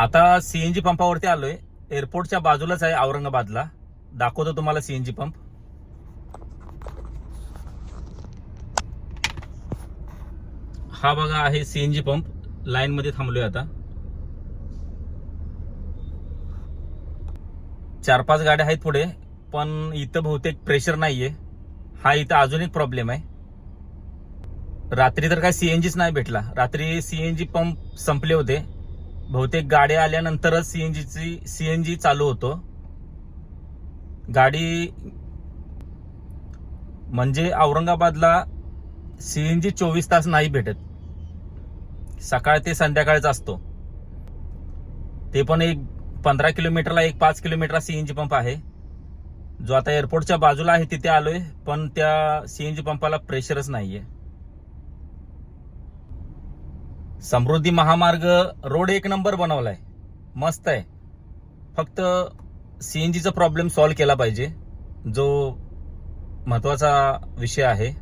आता सीएनजी पंपावरती आलोय. एअरपोर्टच्या बाजूलाच आहे औरंगाबादला. दाखवतो तुम्हाला सीएनजी पंप. हा बघा आहे सीएनजी पंप. लाईन मध्ये थांबलोय आता. 4-5 गाड्या आहेत पुढे, पण इथं बहुतेक प्रेशर नाहीये. हा इथं अजून एक प्रॉब्लेम आहे. रात्री तर काय सीएनजीच नाही भेटला. रात्री सीएनजी पंप संपले होते. बहुतेक गाड्या आल्यानंतरच सीएनजी चालू होतो. गाडी म्हणजे औरंगाबादला सीएनजी 24 तास नाही भेटत. सकाळ ते संध्याकाळचा असतो. ते पण एक 15 किलोमीटरला एक 5 किलोमीटर सीएनजी पंप आहे, जो आता एअरपोर्टच्या बाजूला आहे. तिथे आलोय, पण त्या सीएनजी पंपाला प्रेशरच नाहीये. समृद्धी महामार्ग रोड एक नंबर बनवलाय, मस्त आहे. फक्त सीएनजीचा प्रॉब्लेम सॉल्व्ह केला पाहिजे, जो महत्वाचा विषय आहे.